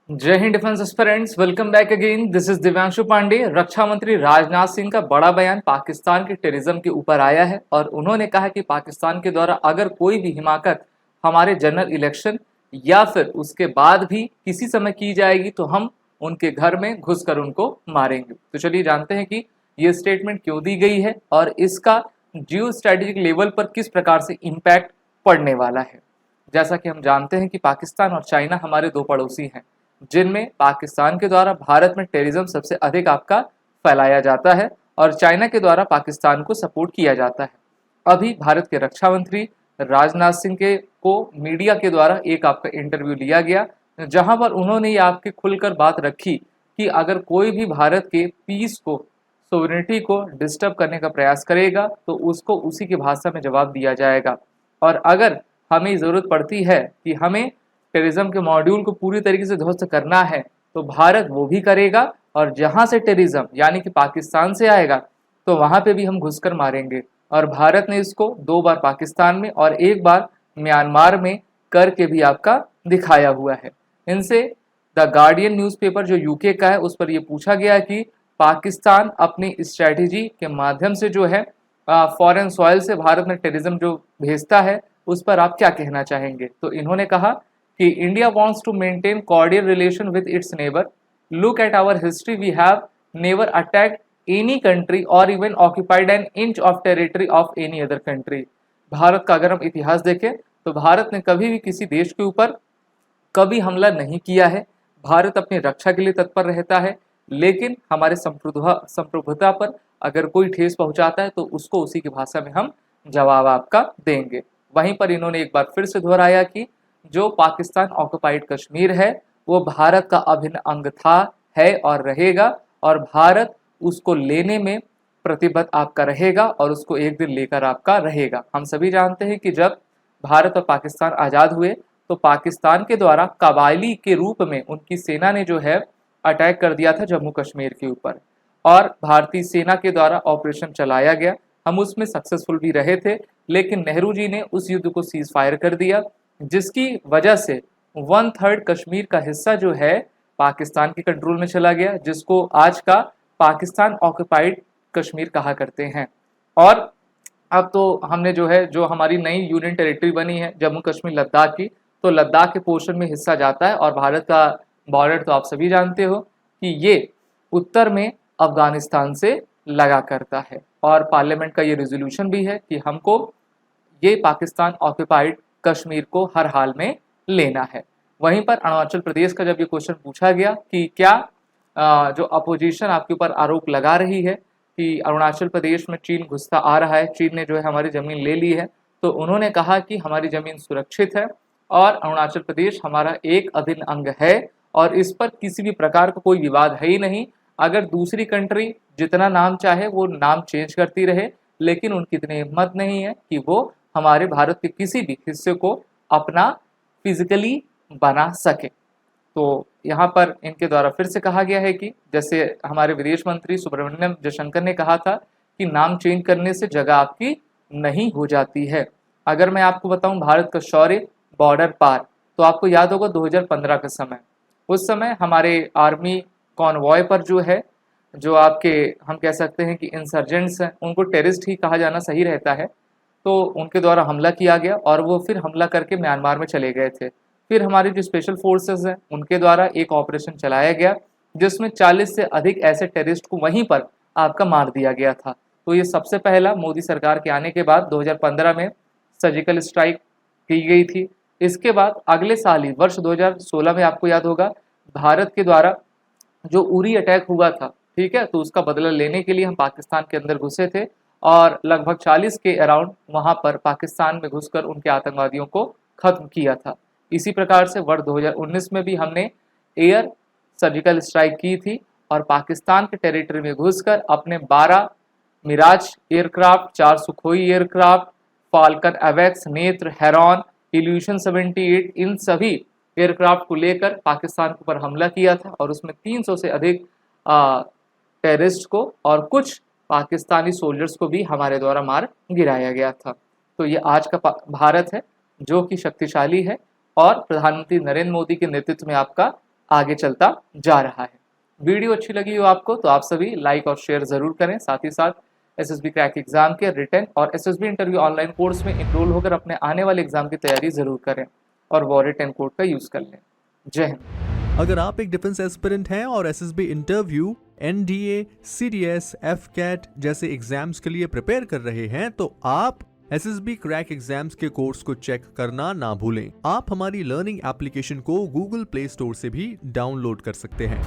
जय हिंद defence aspirants, welcome back again. This is Divyanshu Pandey. रक्षा मंत्री राजनाथ सिंह का बड़ा बयान पाकिस्तान के टेररिज्म के ऊपर आया है और उन्होंने कहा कि पाकिस्तान के द्वारा अगर कोई भी हिमाकत हमारे जनरल इलेक्शन या फिर उसके बाद भी किसी समय की जाएगी तो हम उनके घर में घुसकर उनको मारेंगे। तो चलिए जानते हैं कि ये स्टेटमेंट क्यों दी गई है और इसका जियो स्ट्रेटेजिक लेवल पर किस प्रकार से इम्पैक्ट पड़ने वाला है। जैसा कि हम जानते हैं कि पाकिस्तान और चाइना हमारे दो पड़ोसी हैं, जिनमें पाकिस्तान के द्वारा भारत में टेररिज्म सबसे अधिक आपका फैलाया जाता है और चाइना के द्वारा पाकिस्तान को सपोर्ट किया जाता है। अभी भारत के रक्षा मंत्री राजनाथ सिंह के को मीडिया के द्वारा एक आपका इंटरव्यू लिया गया, जहां पर उन्होंने ये आपके खुलकर बात रखी कि अगर कोई भी भारत के पीस को, सोवरेनिटी को डिस्टर्ब करने का प्रयास करेगा तो उसको उसी की भाषा में जवाब दिया जाएगा। और अगर हमें ज़रूरत पड़ती है कि हमें टेररिज्म के मॉड्यूल को पूरी तरीके से ध्वस्त करना है तो भारत वो भी करेगा, और जहां से टेररिज्म यानी कि पाकिस्तान से आएगा तो वहां पे भी हम घुसकर मारेंगे। और भारत ने इसको 2 बार पाकिस्तान में और 1 बार म्यांमार में करके भी आपका दिखाया हुआ है। इनसे द गार्डियन न्यूज़पेपर जो यूके का है उस पर यह पूछा गया कि पाकिस्तान अपनी स्ट्रैटेजी के माध्यम से जो है फॉरेन सॉइल से भारत में टेररिज्म जो भेजता है उस पर आप क्या कहना चाहेंगे। तो इन्होंने कहा कि India wants to maintain cordial relation with its neighbor. Look at our history. We have never attacked any country or even occupied an inch of territory of any other country. Bharat का अगर हम इतिहास देखें तो भारत ने कभी भी किसी देश के ऊपर कभी हमला नहीं किया है। भारत अपनी रक्षा के लिए तत्पर रहता है, लेकिन हमारे संप्रभुता पर अगर कोई ठेस पहुंचाता है तो उसको उसी की भाषा में हम जवाब आपका देंगे। वहीं पर इन्होंने एक बार फिर से दोहराया कि जो पाकिस्तान ऑक्युपाइड कश्मीर है वो भारत का अभिन्न अंग था, है और रहेगा, और भारत उसको लेने में प्रतिबद्ध आपका रहेगा और उसको एक दिन लेकर आपका रहेगा। हम सभी जानते हैं कि जब भारत और पाकिस्तान आज़ाद हुए तो पाकिस्तान के द्वारा कबायली के रूप में उनकी सेना ने जो है अटैक कर दिया था जम्मू कश्मीर के ऊपर, और भारतीय सेना के द्वारा ऑपरेशन चलाया गया। हम उसमें सक्सेसफुल भी रहे थे, लेकिन नेहरू जी ने उस युद्ध को सीज फायर कर दिया, जिसकी वजह से 1/3 कश्मीर का हिस्सा जो है पाकिस्तान के कंट्रोल में चला गया, जिसको आज का पाकिस्तान ऑक्युपाइड कश्मीर कहा करते हैं। और अब तो हमने जो है जो हमारी नई यूनियन टेरिटरी बनी है जम्मू कश्मीर लद्दाख की, तो लद्दाख के पोर्शन में हिस्सा जाता है और भारत का बॉर्डर तो आप सभी जानते हो कि ये उत्तर में अफगानिस्तान से लगा करता है। और पार्लियामेंट का ये रेजोल्यूशन भी है कि हमको ये पाकिस्तान ऑक्युपाइड कश्मीर को हर हाल में लेना है। वहीं पर अरुणाचल प्रदेश का जब ये क्वेश्चन पूछा गया कि क्या जो अपोजिशन आपके ऊपर आरोप लगा रही है कि अरुणाचल प्रदेश में चीन घुसता आ रहा है, चीन ने जो है हमारी ज़मीन ले ली है, तो उन्होंने कहा कि हमारी ज़मीन सुरक्षित है और अरुणाचल प्रदेश हमारा एक अभिन्न अंग है और इस पर किसी भी प्रकार का कोई विवाद है ही नहीं। अगर दूसरी कंट्री जितना नाम चाहे वो नाम चेंज करती रहे, लेकिन उनकी इतनी हिम्मत नहीं है कि वो हमारे भारत के किसी भी हिस्से को अपना फिजिकली बना सके। तो यहाँ पर इनके द्वारा फिर से कहा गया है कि जैसे हमारे विदेश मंत्री सुब्रमण्यम जयशंकर ने कहा था कि नाम चेंज करने से जगह आपकी नहीं हो जाती है। अगर मैं आपको बताऊं भारत का शौर्य बॉर्डर पार, तो आपको याद होगा 2015 का समय, उस समय हमारे आर्मी कॉन्वॉय पर जो है जो आपके हम कह सकते हैं कि इंसर्जेंट्स हैं, उनको टेररिस्ट ही कहा जाना सही रहता है, तो उनके द्वारा हमला किया गया और वो फिर हमला करके म्यांमार में चले गए थे। फिर हमारी जो स्पेशल फोर्सेस हैं उनके द्वारा एक ऑपरेशन चलाया गया जिसमें 40 से अधिक ऐसे टेररिस्ट को वहीं पर आपका मार दिया गया था। तो ये सबसे पहला मोदी सरकार के आने के बाद 2015 में सर्जिकल स्ट्राइक की गई थी। इसके बाद अगले साल ही वर्ष 2016 में आपको याद होगा भारत के द्वारा जो उरी अटैक हुआ था, ठीक है, तो उसका बदला लेने के लिए हम पाकिस्तान के अंदर घुसे थे और लगभग 40 के अराउंड वहां पर पाकिस्तान में घुसकर उनके आतंकवादियों को खत्म किया था। इसी प्रकार से वर्ष 2019 में भी हमने एयर सर्जिकल स्ट्राइक की थी और पाकिस्तान के टेरिटरी में घुसकर अपने 12 Mirage aircraft, 4 Sukhoi aircraft, Falcon एवेक्स, नेत्र, हेरॉन, इल्यूशन 78, इन सभी एयरक्राफ्ट को लेकर पाकिस्तान के ऊपर हमला किया था और उसमें 300 से अधिक टेररिस्ट को और कुछ पाकिस्तानी सोल्जर्स को भी हमारे द्वारा मार गिराया गया था। तो ये आज का भारत है जो कि शक्तिशाली है और प्रधानमंत्री नरेंद्र मोदी के नेतृत्व में आपका आगे चलता जा रहा है। वीडियो अच्छी लगी हो आपको तो आप सभी लाइक और शेयर जरूर करें। साथ ही साथ एसएसबी क्रैक एग्जाम के रिटन और एसएसबी इंटरव्यू ऑनलाइन कोर्स में इनरोल होकर अपने आने वाले एग्जाम की तैयारी जरूर करें और वो रिटन कोड का यूज कर लें। जय हिंद। अगर आप एक डिफेंस एस्पिरेंट हैं और SSB interview, NDA, CDS, AFCAT जैसे एग्जाम्स के लिए प्रिपेयर कर रहे हैं तो आप एसएसबी क्रैक एग्जाम्स के कोर्स को चेक करना ना भूलें। आप हमारी लर्निंग एप्लीकेशन को गूगल प्ले स्टोर से भी डाउनलोड कर सकते हैं।